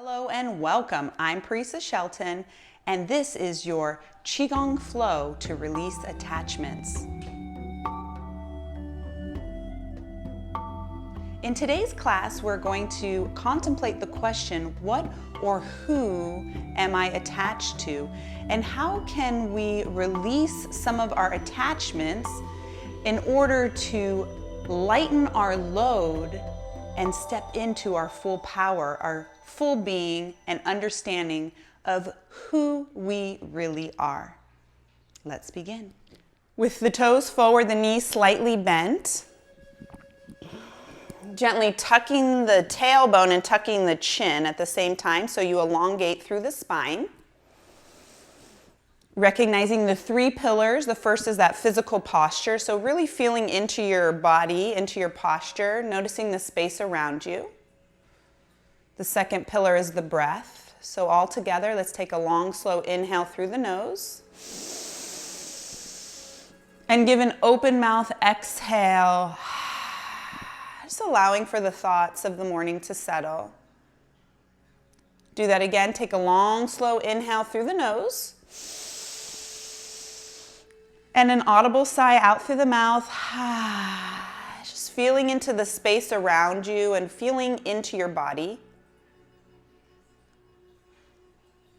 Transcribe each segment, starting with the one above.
Hello and welcome. I'm Parisa Shelton, and this is your Qigong flow to release attachments. In today's class, we're going to contemplate the question, what or who am I attached to? And how can we release some of our attachments in order to lighten our load and step into our full power, our full being and understanding of who we really are. Let's begin. With the toes forward, the knees slightly bent. Gently tucking the tailbone and tucking the chin at the same time so you elongate through the spine. Recognizing the three pillars. The first is that physical posture. So really feeling into your body, into your posture, noticing the space around you. The second pillar is the breath. So all together, let's take a long, slow inhale through the nose. And give an open mouth exhale. Just allowing for the thoughts of the morning to settle. Do that again. Take a long, slow inhale through the nose. And an audible sigh out through the mouth. Just feeling into the space around you and feeling into your body.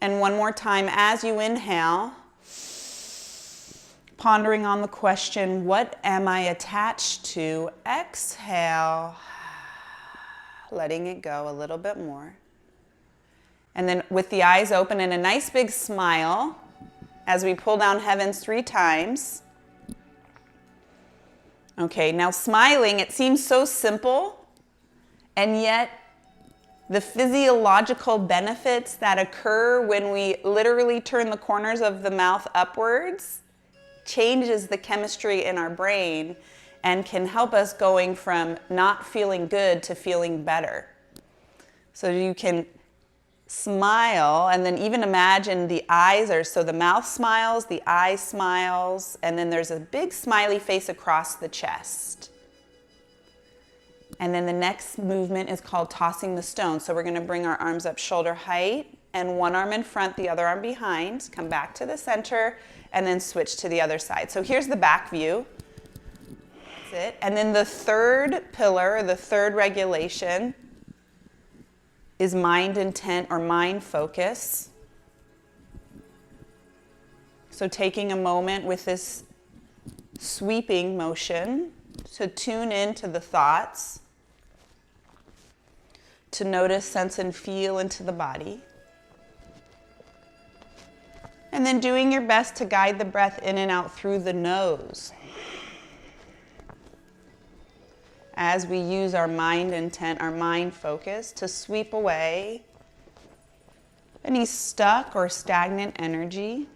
And one more time as you inhale, pondering on the question, what am I attached to? Exhale, letting it go a little bit more. And then with the eyes open and a nice big smile, as we pull down heavens 3 times. Okay, now smiling, it seems so simple, and yet the physiological benefits that occur when we literally turn the corners of the mouth upwards changes the chemistry in our brain and can help us going from not feeling good to feeling better. So you can smile and then even imagine the eyes are, so the mouth smiles, the eye smiles, and then there's a big smiley face across the chest. And then the next movement is called tossing the stone. So we're going to bring our arms up shoulder height and one arm in front, the other arm behind. Come back to the center and then switch to the other side. So here's the back view. That's it. And then the third pillar, the third regulation, is mind intent or mind focus. So taking a moment with this sweeping motion to tune into the thoughts, to notice, sense, and feel into the body. And then doing your best to guide the breath in and out through the nose. As we use our mind intent, our mind focus to sweep away any stuck or stagnant energy.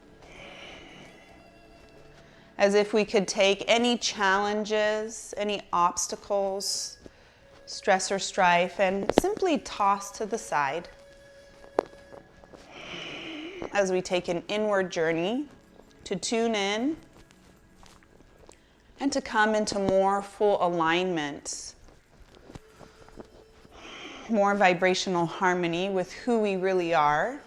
As if we could take any challenges, any obstacles, stress or strife, and simply toss to the side. As we take an inward journey to tune in and to come into more full alignment, more vibrational harmony with who we really are.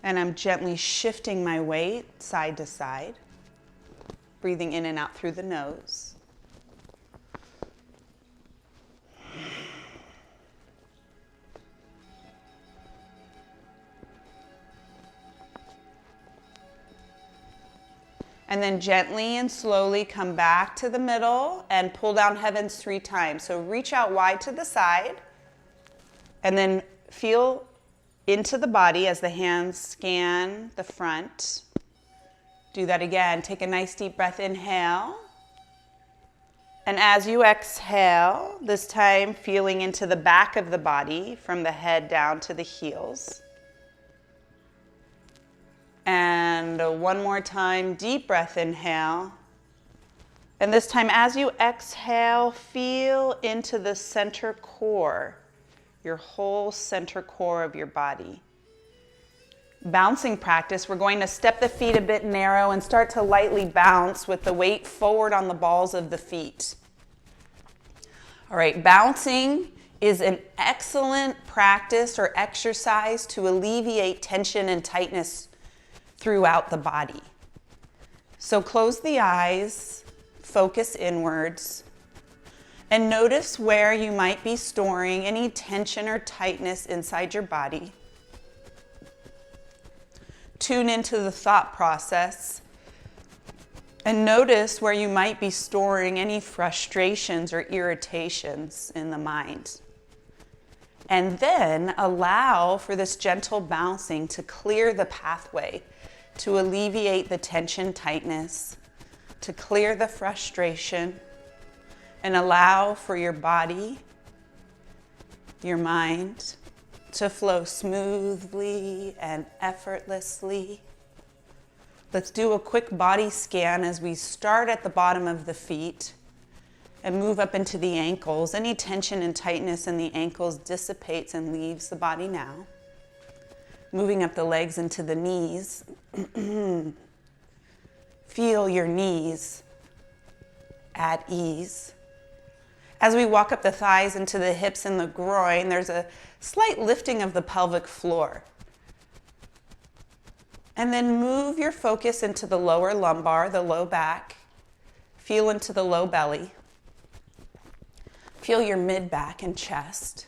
And I'm gently shifting my weight side to side, breathing in and out through the nose. And then gently and slowly come back to the middle and pull down heavens 3 times. So reach out wide to the side and then feel into the body as the hands scan the front. Do that again. Take a nice deep breath, inhale. And as you exhale, this time feeling into the back of the body from the head down to the heels. And one more time, deep breath, inhale. And this time as you exhale, feel into the center core, your whole center core of your body. Bouncing practice, we're going to step the feet a bit narrow and start to lightly bounce with the weight forward on the balls of the feet. All right, bouncing is an excellent practice or exercise to alleviate tension and tightness throughout the body. So close the eyes, focus inwards, and notice where you might be storing any tension or tightness inside your body. Tune into the thought process and notice where you might be storing any frustrations or irritations in the mind. And then allow for this gentle bouncing to clear the pathway, to alleviate the tension, tightness, to clear the frustration, and allow for your body, your mind, to flow smoothly and effortlessly. Let's do a quick body scan as we start at the bottom of the feet and move up into the ankles. Any tension and tightness in the ankles dissipates and leaves the body now. Moving up the legs into the knees. Feel your knees at ease. As we walk up the thighs into the hips and the groin, there's a slight lifting of the pelvic floor. And then move your focus into the lower lumbar, the low back. Feel into the low belly. Feel your mid back and chest,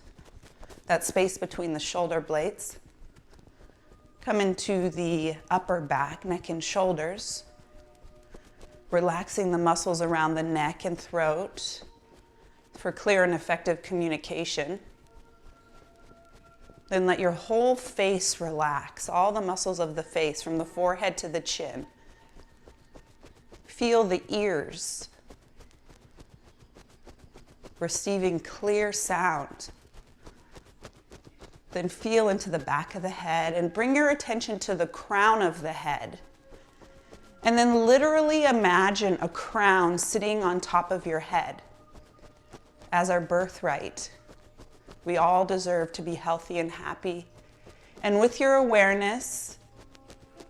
that space between the shoulder blades. Come into the upper back, neck and shoulders, relaxing the muscles around the neck and throat for clear and effective communication. Then let your whole face relax, all the muscles of the face from the forehead to the chin. Feel the ears receiving clear sound. Then feel into the back of the head and bring your attention to the crown of the head. And then literally imagine a crown sitting on top of your head as our birthright. We all deserve to be healthy and happy. And with your awareness,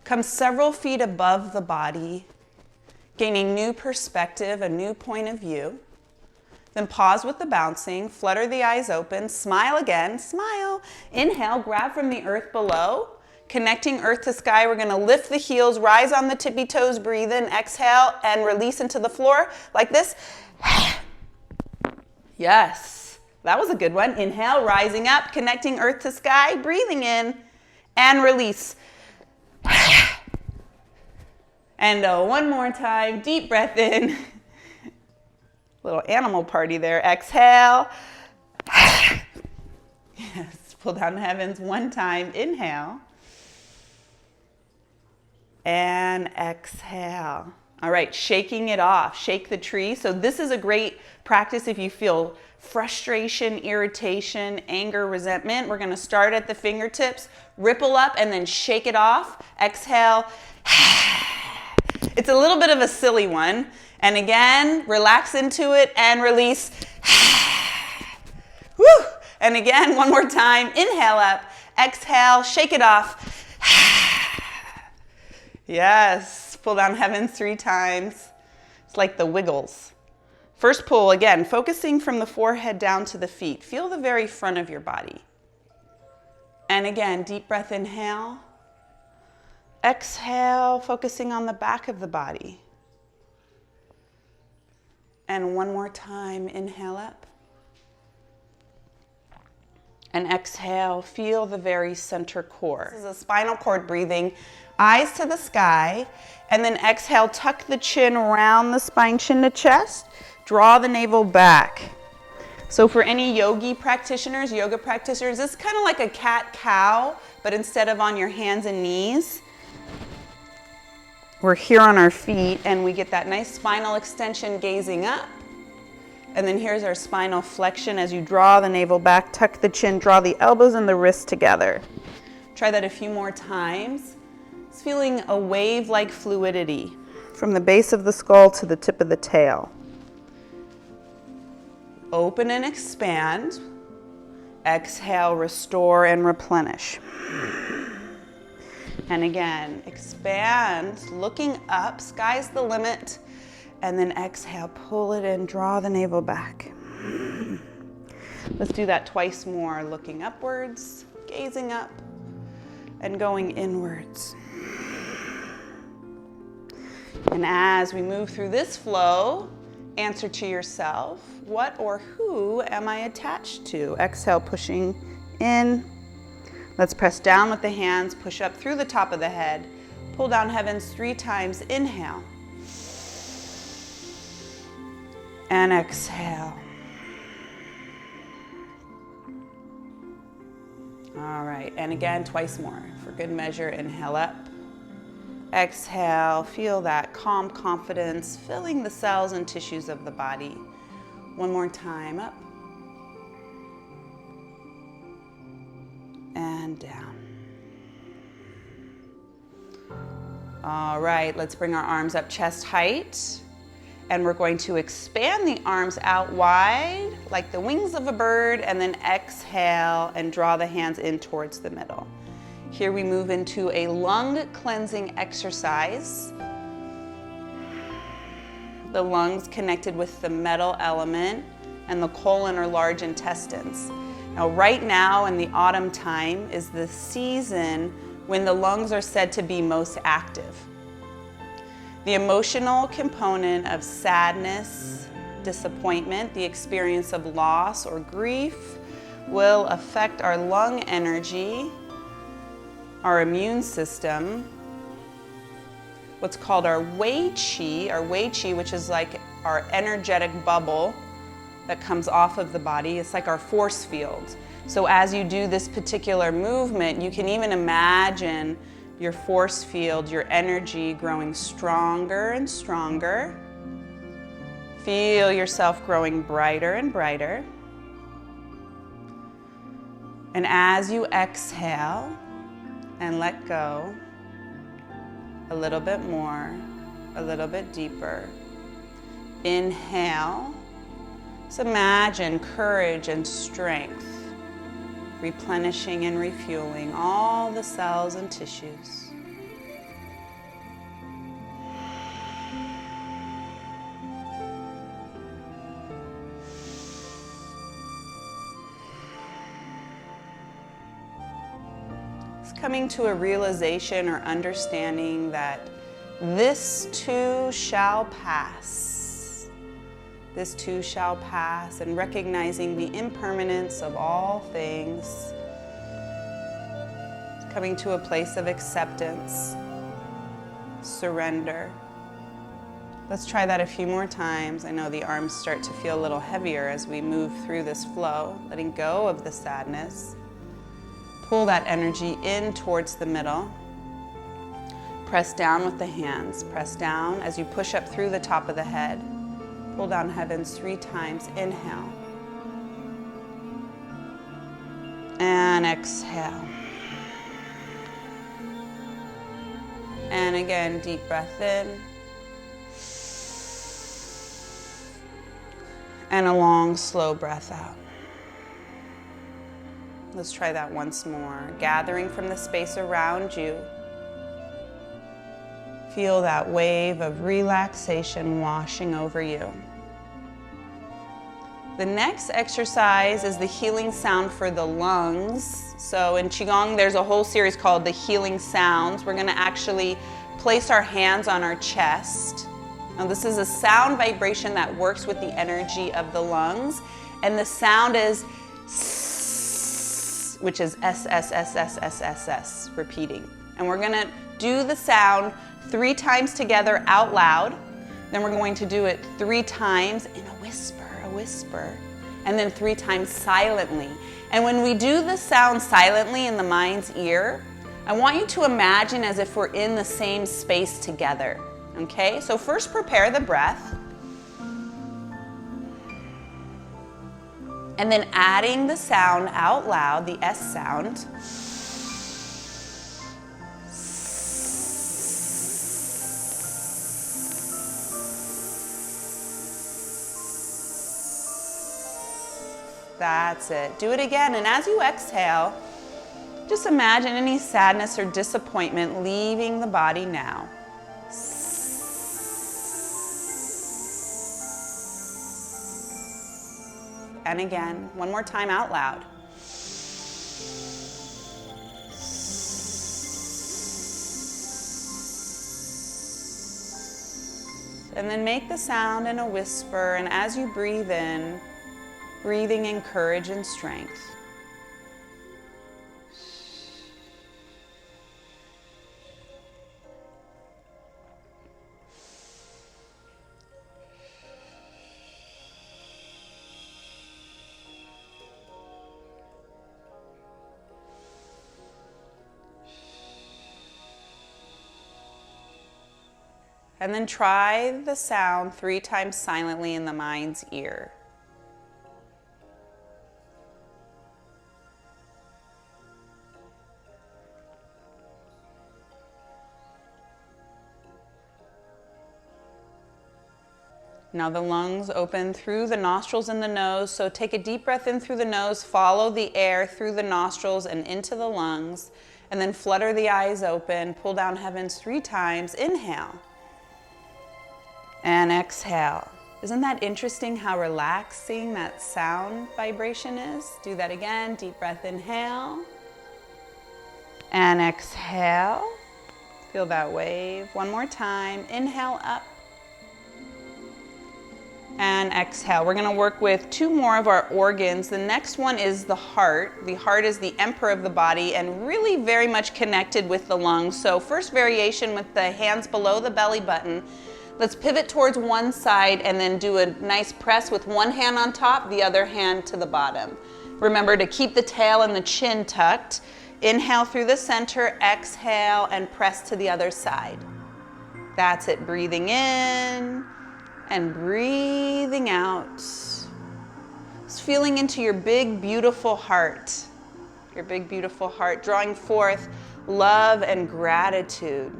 come several feet above the body, gaining new perspective, a new point of view. Then pause with the bouncing, flutter the eyes open, smile again, smile. Inhale, grab from the earth below, connecting earth to sky. We're gonna lift the heels, rise on the tippy toes, breathe in, exhale, and release into the floor like this. Yes, that was a good one. Inhale, rising up, connecting earth to sky, breathing in, and release. And one more time, deep breath in. Little animal party there. Exhale. Yes, pull down the heavens one time. Inhale. And exhale. All right, shaking it off. Shake the tree. So this is a great practice if you feel frustration, irritation, anger, resentment. We're going to start at the fingertips, ripple up, and then shake it off. Exhale. It's a little bit of a silly one. And again, relax into it and release. Woo! And again, one more time. Inhale up, exhale, shake it off. Yes, pull down heavens 3 times. It's like the wiggles. First pull, again, focusing from the forehead down to the feet. Feel the very front of your body. And again, deep breath, inhale. Exhale, focusing on the back of the body. And one more time, inhale up. And exhale, feel the very center core. This is a spinal cord breathing, eyes to the sky. And then exhale, tuck the chin around the spine, chin to chest. Draw the navel back. So for any yoga practitioners, this is kind of like a cat-cow, but instead of on your hands and knees, we're here on our feet and we get that nice spinal extension gazing up. And then here's our spinal flexion as you draw the navel back, tuck the chin, draw the elbows and the wrists together. Try that a few more times. It's feeling a wave-like fluidity from the base of the skull to the tip of the tail. Open and expand. Exhale, restore and replenish. And again, expand, looking up, sky's the limit. And then exhale, pull it in, draw the navel back. Let's do that twice more, looking upwards, gazing up, and going inwards. And as we move through this flow, answer to yourself, what or who am I attached to? Exhale, pushing in. Let's press down with the hands, push up through the top of the head, pull down heavens 3 times, inhale. And exhale. All right, and again, twice more. For good measure, inhale up. Exhale, feel that calm confidence filling the cells and tissues of the body. One more time, up. And down. All right, let's bring our arms up chest height. And we're going to expand the arms out wide, like the wings of a bird, and then exhale and draw the hands in towards the middle. Here we move into a lung cleansing exercise. The lungs connected with the metal element and the colon or large intestines. Now, right now in the autumn time is the season when the lungs are said to be most active. The emotional component of sadness, disappointment, the experience of loss or grief will affect our lung energy, our immune system, what's called our wei qi, which is like our energetic bubble that comes off of the body. It's like our force field. So as you do this particular movement, you can even imagine your force field, your energy growing stronger and stronger. Feel yourself growing brighter and brighter. And as you exhale and let go, a little bit more, a little bit deeper. Inhale. So imagine courage and strength replenishing and refueling all the cells and tissues. It's coming to a realization or understanding that this too shall pass. This too shall pass, and recognizing the impermanence of all things. Coming to a place of acceptance, surrender. Let's try that a few more times. I know the arms start to feel a little heavier as we move through this flow, letting go of the sadness. Pull that energy in towards the middle. Press down with the hands. Press down as you push up through the top of the head. Pull down heavens 3 times. Inhale. And exhale. And again, deep breath in. And a long, slow breath out. Let's try that once more. Gathering from the space around you. Feel that wave of relaxation washing over you. The next exercise is the healing sound for the lungs. So in Qigong, there's a whole series called the healing sounds. We're going to actually place our hands on our chest. Now this is a sound vibration that works with the energy of the lungs. And the sound is S, which is S, S, S, S, S, S, S, repeating. And we're going to do the sound 3 times together out loud. Then we're going to do it 3 times in a whisper, and then 3 times silently. And when we do the sound silently in the mind's ear, I want you to imagine as if we're in the same space together. Okay, so first prepare the breath. And then adding the sound out loud, the S sound. That's it. Do it again. And as you exhale, just imagine any sadness or disappointment leaving the body now. And again, one more time out loud. And then make the sound in a whisper, and as you breathe in, breathing in courage and strength. And then try the sound 3 times silently in the mind's ear. Now the lungs open through the nostrils and the nose, so take a deep breath in through the nose, follow the air through the nostrils and into the lungs, and then flutter the eyes open, pull down heavens 3 times, inhale. And exhale. Isn't that interesting how relaxing that sound vibration is? Do that again. Deep breath, inhale. And exhale. Feel that wave. One more time. Inhale up. And exhale. We're going to work with 2 more of our organs. The next one is the heart. The heart is the emperor of the body and really very much connected with the lungs. So first variation with the hands below the belly button. Let's pivot towards one side and then do a nice press with one hand on top, the other hand to the bottom. Remember to keep the tail and the chin tucked. Inhale through the center, exhale, and press to the other side. That's it. Breathing in and breathing out. Just feeling into your big, beautiful heart. Your big, beautiful heart, drawing forth love and gratitude.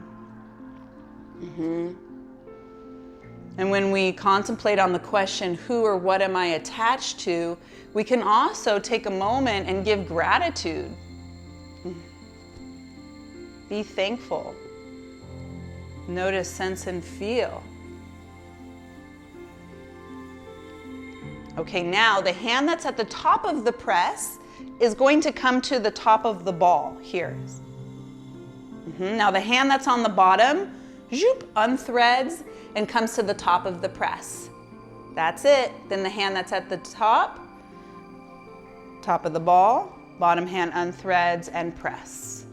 And when we contemplate on the question, who or what am I attached to, we can also take a moment and give gratitude. Be thankful. Notice, sense, and feel. Okay, now the hand that's at the top of the press is going to come to the top of the ball here. Now the hand that's on the bottom, zoop, unthreads and comes to the top of the press. That's it. Then the hand that's at the top of the ball, bottom hand unthreads and press.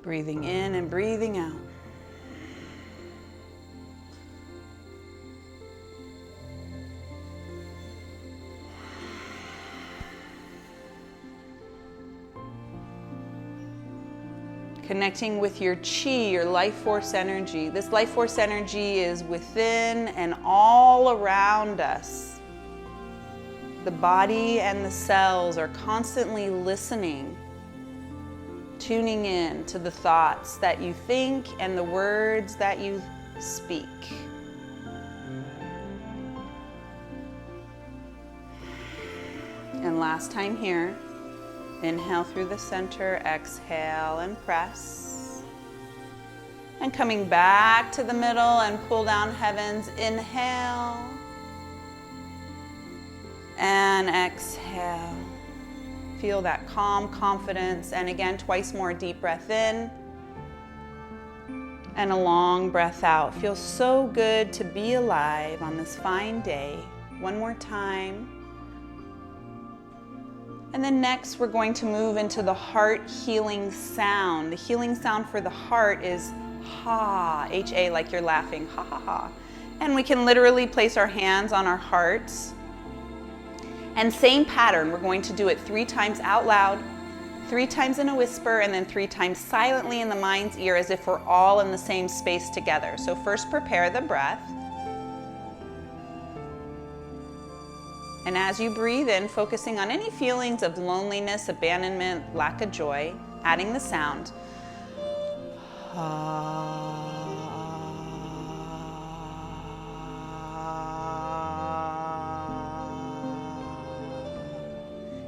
Breathing in and breathing out. Connecting with your chi, your life force energy. This life force energy is within and all around us. The body and the cells are constantly listening, tuning in to the thoughts that you think and the words that you speak. And last time here. Inhale through the center, exhale and press. And coming back to the middle and pull down heavens, inhale. And exhale. Feel that calm confidence. And again, twice more deep breath in. And a long breath out. Feels so good to be alive on this fine day. One more time. And then next, we're going to move into the heart healing sound. The healing sound for the heart is ha, H-A, like you're laughing, ha, ha, ha. And we can literally place our hands on our hearts. And same pattern, we're going to do it 3 times out loud, 3 times in a whisper, and then 3 times silently in the mind's ear as if we're all in the same space together. So first prepare the breath. And as you breathe in, focusing on any feelings of loneliness, abandonment, lack of joy, adding the sound.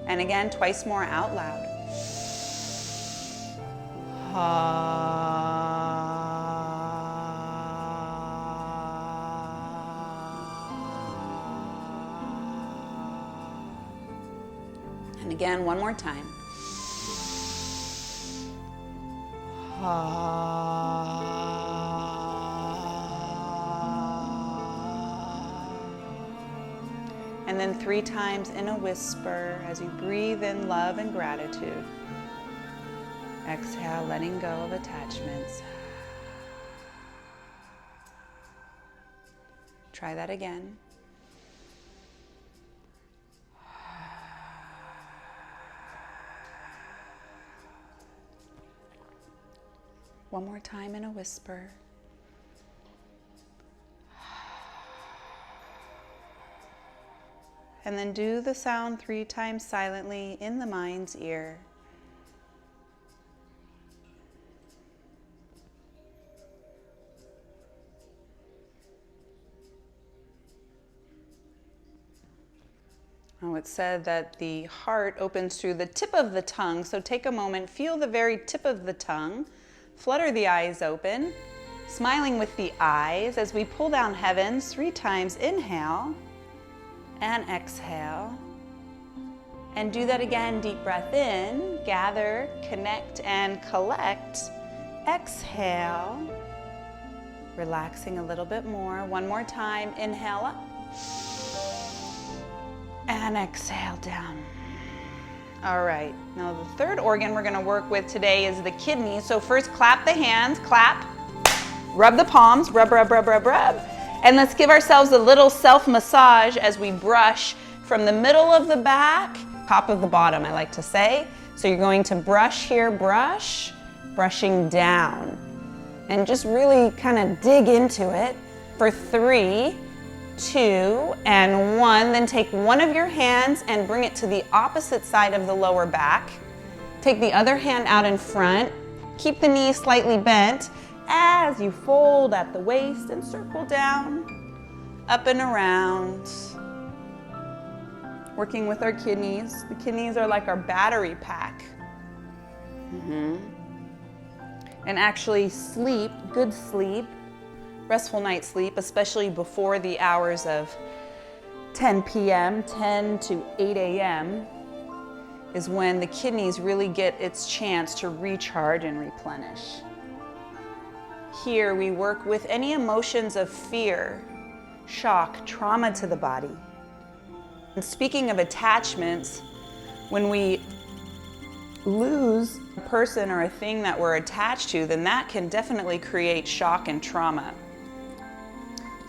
And again, twice more out loud. And again, one more time. And then 3 times in a whisper as you breathe in love and gratitude. Exhale, letting go of attachments. Try that again. One more time in a whisper. And then do the sound 3 times silently in the mind's ear. Oh, it's said that the heart opens through the tip of the tongue, so take a moment, feel the very tip of the tongue, flutter the eyes open, smiling with the eyes as we pull down heavens 3 times. Inhale and exhale. And do that again, deep breath in, gather, connect, and collect. Exhale, relaxing a little bit more. One more time, inhale up. And exhale down. All right, now the third organ we're gonna work with today is the kidneys. So first clap the hands, clap. Rub the palms, rub, rub, rub, rub, rub. And let's give ourselves a little self-massage as we brush from the middle of the back, top of the bottom, I like to say. So you're going to brush here, brush, brushing down. And just really kind of dig into it for 3, 2, and 1. Then take one of your hands and bring it to the opposite side of the lower back. Take the other hand out in front. Keep the knees slightly bent as you fold at the waist and circle down, up and around. Working with our kidneys. The kidneys are like our battery pack. And actually sleep, good sleep, restful night's sleep, especially before the hours of 10 p.m., 10 to 8 a.m., is when the kidneys really get its chance to recharge and replenish. Here we work with any emotions of fear, shock, trauma to the body. And speaking of attachments, when we lose a person or a thing that we're attached to, then that can definitely create shock and trauma.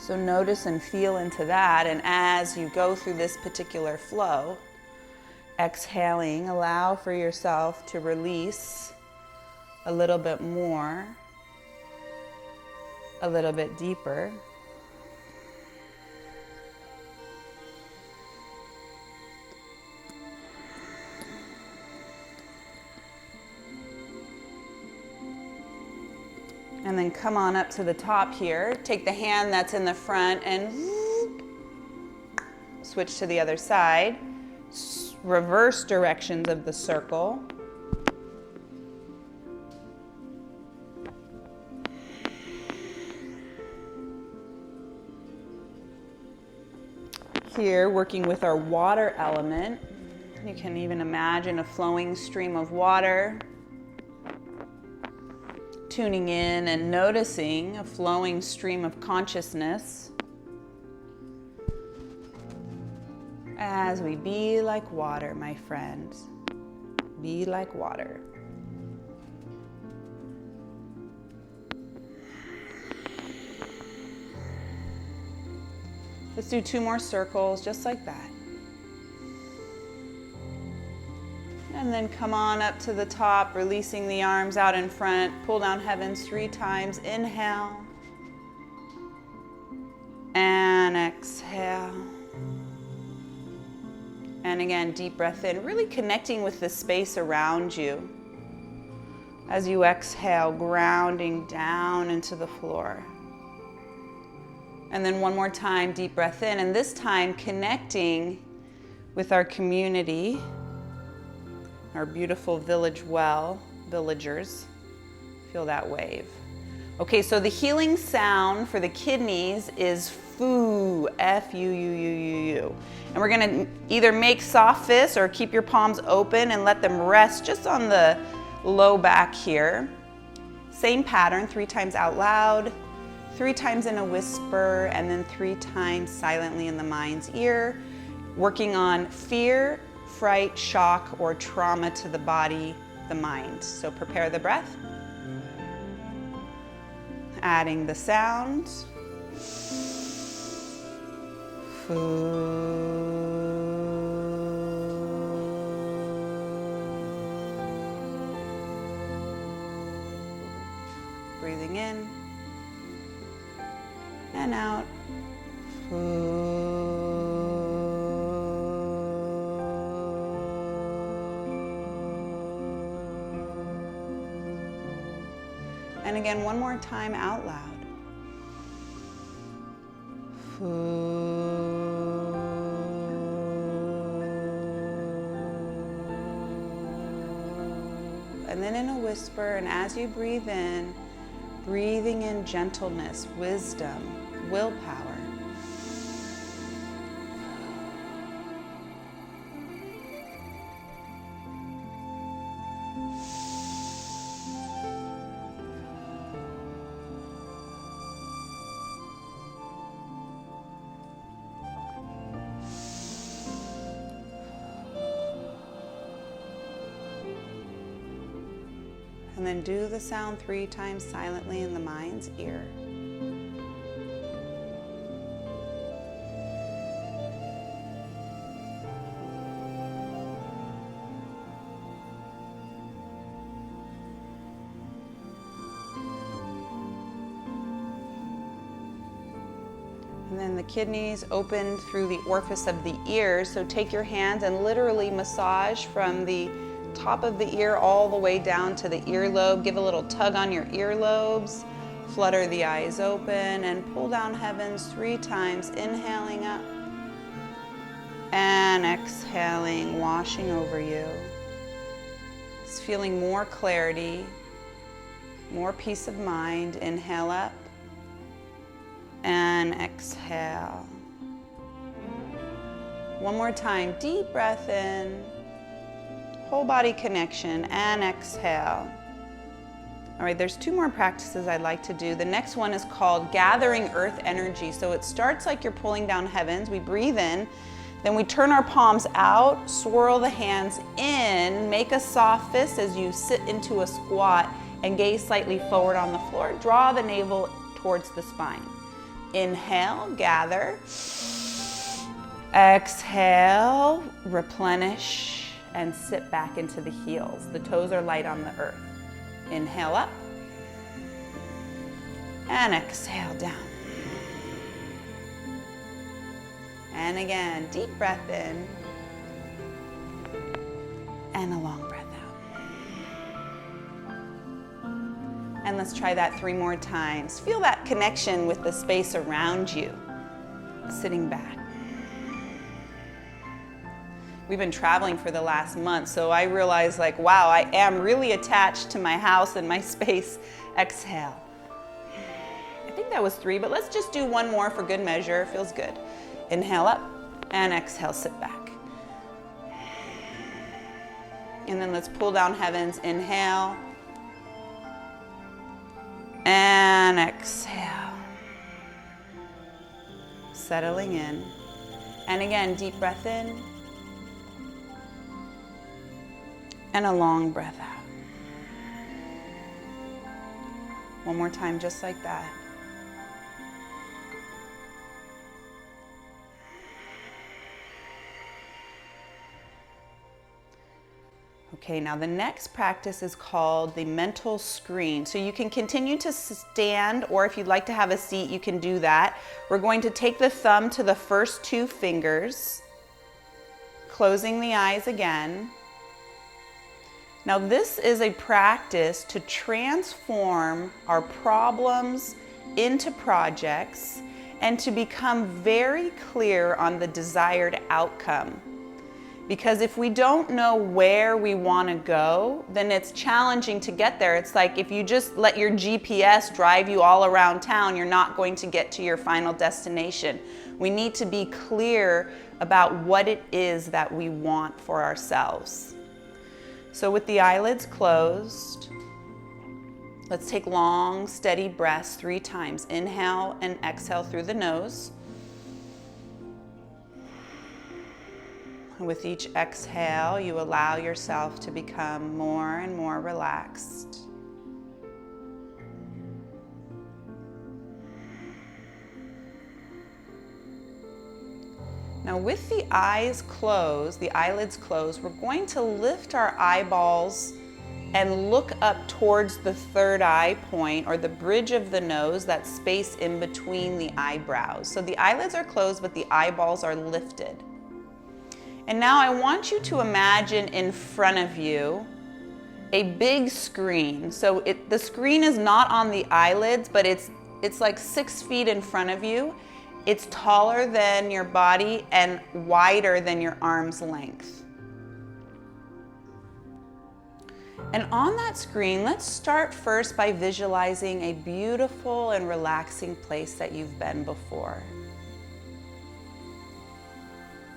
So notice and feel into that, and as you go through this particular flow, exhaling, allow for yourself to release a little bit more, a little bit deeper. And then come on up to the top here. Take the hand that's in the front and switch to the other side. Reverse directions of the circle. Here, working with our water element. You can even imagine a flowing stream of water. Tuning in and noticing a flowing stream of consciousness as we be like water, my friends. Be like water. Let's do 2 more circles, just like that. And then come on up to the top, releasing the arms out in front. Pull down heavens 3 times. Inhale. And exhale. And again, deep breath in, really connecting with the space around you. As you exhale, grounding down into the floor. And then one more time, deep breath in, and this time connecting with our community, our beautiful village well, villagers. Feel that wave. Okay, so the healing sound for the kidneys is Foo, F-U-U-U-U-U. And we're gonna either make soft fists or keep your palms open and let them rest just on the low back here. Same pattern, 3 times out loud, 3 times in a whisper, and then 3 times silently in the mind's ear, working on fear, fright, shock, or trauma to the body, the mind. So prepare the breath. Adding the sound. Breathing in and out. And again, one more time out loud. And then in a whisper, and as you breathe in, breathing in gentleness, wisdom, willpower. And then do the sound 3 times silently in the mind's ear. And then the kidneys open through the orifice of the ears. So take your hands and literally massage from the top of the ear all the way down to the earlobe. Give a little tug on your earlobes. Flutter the eyes open and pull down heavens 3 times, inhaling up and exhaling, washing over you. Just feeling more clarity, more peace of mind. Inhale up and exhale. One more time, deep breath in. Whole body connection, and exhale. All right, there's 2 more practices I'd like to do. The next one is called gathering earth energy. So it starts like you're pulling down heavens. We breathe in, then we turn our palms out, swirl the hands in, make a soft fist as you sit into a squat and gaze slightly forward on the floor. Draw the navel towards the spine. Inhale, gather. Exhale, replenish, and sit back into the heels. The toes are light on the earth. Inhale up and exhale down. And again, deep breath in and a long breath out. And let's try that 3 more times. Feel that connection with the space around you, sitting back. We've been traveling for the last month, so I realized like, wow, I am really attached to my house and my space. Exhale. I think that was 3, but let's just do 1 more for good measure. Feels good. Inhale up and exhale, sit back. And then let's pull down heavens. Inhale and exhale. Settling in. And again, deep breath in. And a long breath out. One more time, just like that. Okay, now the next practice is called the mental screen. So you can continue to stand, or if you'd like to have a seat, you can do that. We're going to take the thumb to the first 2 fingers, closing the eyes again. Now this is a practice to transform our problems into projects and to become very clear on the desired outcome. Because if we don't know where we want to go, then it's challenging to get there. It's like if you just let your GPS drive you all around town, you're not going to get to your final destination. We need to be clear about what it is that we want for ourselves. So with the eyelids closed, let's take long, steady breaths 3 times. Inhale and exhale through the nose. With each exhale, you allow yourself to become more and more relaxed. Now with the eyes closed, the eyelids closed, we're going to lift our eyeballs and look up towards the third eye point, or the bridge of the nose, that space in between the eyebrows. So the eyelids are closed, but the eyeballs are lifted. And now I want you to imagine in front of you a big screen. So the screen is not on the eyelids, but it's like 6 feet in front of you. It's taller than your body and wider than your arm's length. And on that screen, let's start first by visualizing a beautiful and relaxing place that you've been before.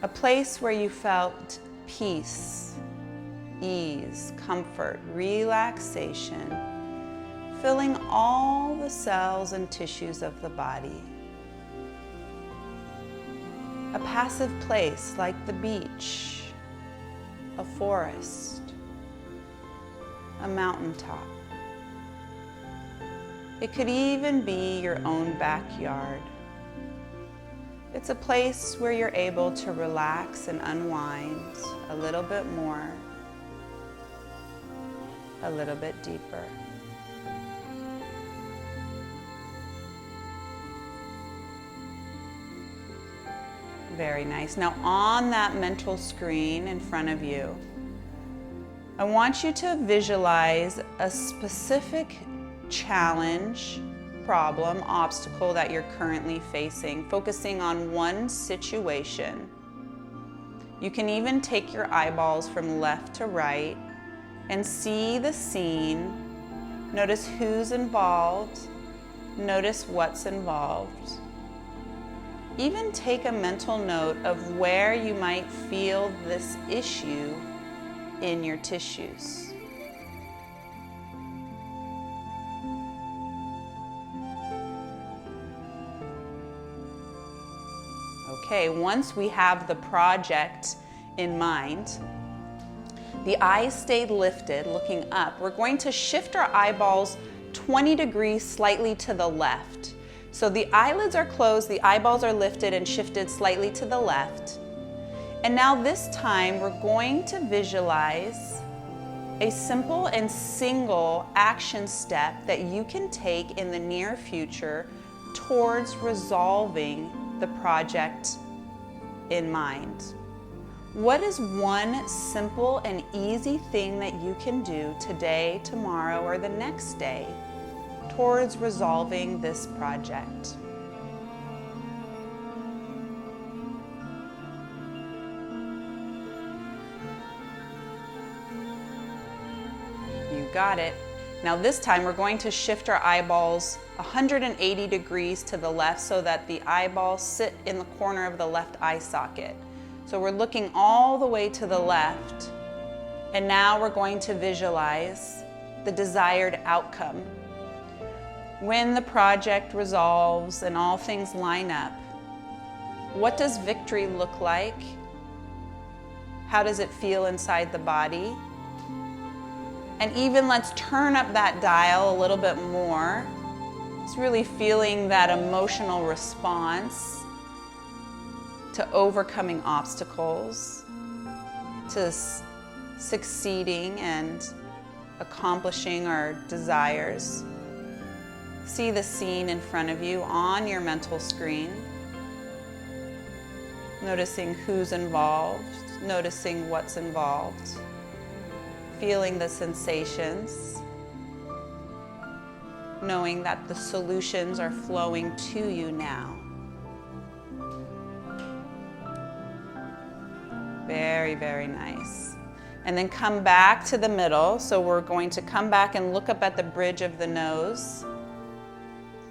A place where you felt peace, ease, comfort, relaxation, filling all the cells and tissues of the body. A passive place like the beach, a forest, a mountaintop. It could even be your own backyard. It's a place where you're able to relax and unwind a little bit more, a little bit deeper. Very nice. Now on that mental screen in front of you, I want you to visualize a specific challenge, problem, obstacle that you're currently facing, focusing on one situation. You can even take your eyeballs from left to right and see the scene. Notice who's involved. Notice what's involved. Even take a mental note of where you might feel this issue in your tissues. Okay, once we have the project in mind, the eyes stayed lifted, looking up. We're going to shift our eyeballs 20 degrees slightly to the left. So the eyelids are closed, the eyeballs are lifted and shifted slightly to the left. And now this time we're going to visualize a simple and single action step that you can take in the near future towards resolving the project in mind. What is one simple and easy thing that you can do today, tomorrow, or the next day towards resolving this project? You got it. Now this time we're going to shift our eyeballs 180 degrees to the left so that the eyeballs sit in the corner of the left eye socket. So we're looking all the way to the left, and now we're going to visualize the desired outcome. When the project resolves and all things line up, what does victory look like? How does it feel inside the body? And even let's turn up that dial a little bit more. It's really feeling that emotional response to overcoming obstacles, to succeeding and accomplishing our desires. See the scene in front of you on your mental screen. Noticing who's involved, noticing what's involved. Feeling the sensations, knowing that the solutions are flowing to you now. Very, very nice. And then come back to the middle. So we're going to come back and look up at the bridge of the nose,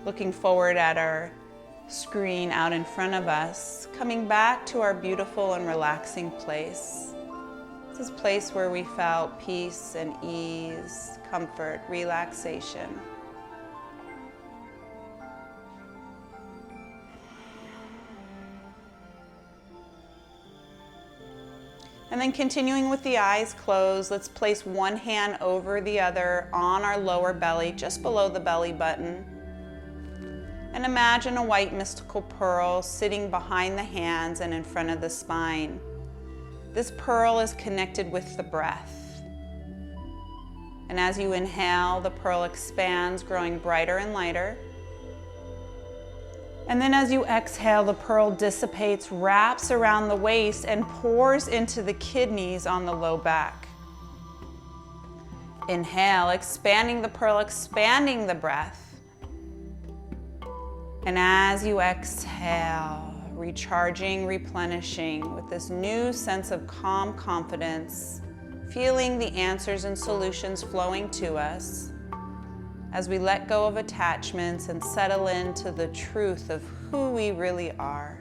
looking forward at our screen out in front of us, coming back to our beautiful and relaxing place. This is a place where we felt peace and ease, comfort, relaxation. And then continuing with the eyes closed, let's place one hand over the other on our lower belly, just below the belly button. And imagine a white mystical pearl sitting behind the hands and in front of the spine. This pearl is connected with the breath. And as you inhale, the pearl expands, growing brighter and lighter. And then as you exhale, the pearl dissipates, wraps around the waist, and pours into the kidneys on the low back. Inhale, expanding the pearl, expanding the breath. And as you exhale, recharging, replenishing with this new sense of calm confidence, feeling the answers and solutions flowing to us as we let go of attachments and settle into the truth of who we really are.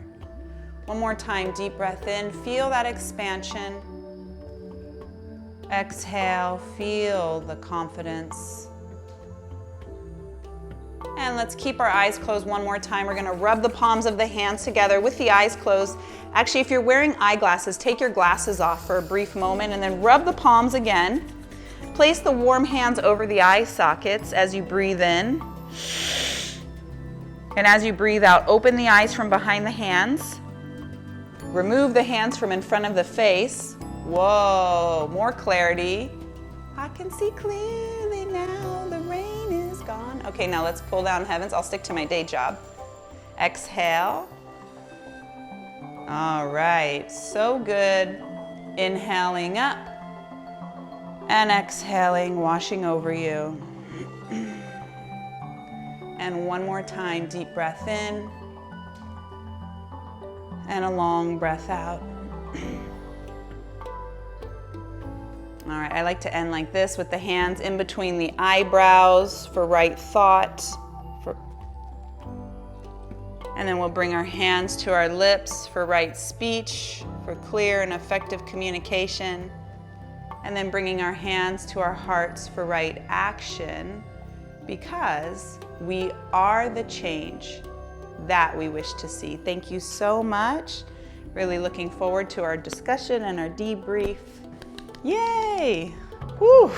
One more time, deep breath in, feel that expansion. Exhale, feel the confidence. And let's keep our eyes closed one more time. We're gonna rub the palms of the hands together with the eyes closed. Actually, if you're wearing eyeglasses, take your glasses off for a brief moment and then rub the palms again. Place the warm hands over the eye sockets as you breathe in. And as you breathe out, open the eyes from behind the hands. Remove the hands from in front of the face. Whoa, more clarity. I can see clearly now, the rain is gone. Okay, now let's pull down heavens. I'll stick to my day job. Exhale. All right, so good. Inhaling up. And exhaling, washing over you. And one more time, deep breath in. And a long breath out. All right, I like to end like this with the hands in between the eyebrows for right thought. And then we'll bring our hands to our lips for right speech, for clear and effective communication. And then bringing our hands to our hearts for right action, because we are the change that we wish to see. Thank you so much. Really looking forward to our discussion and our debrief. Yay! Woo!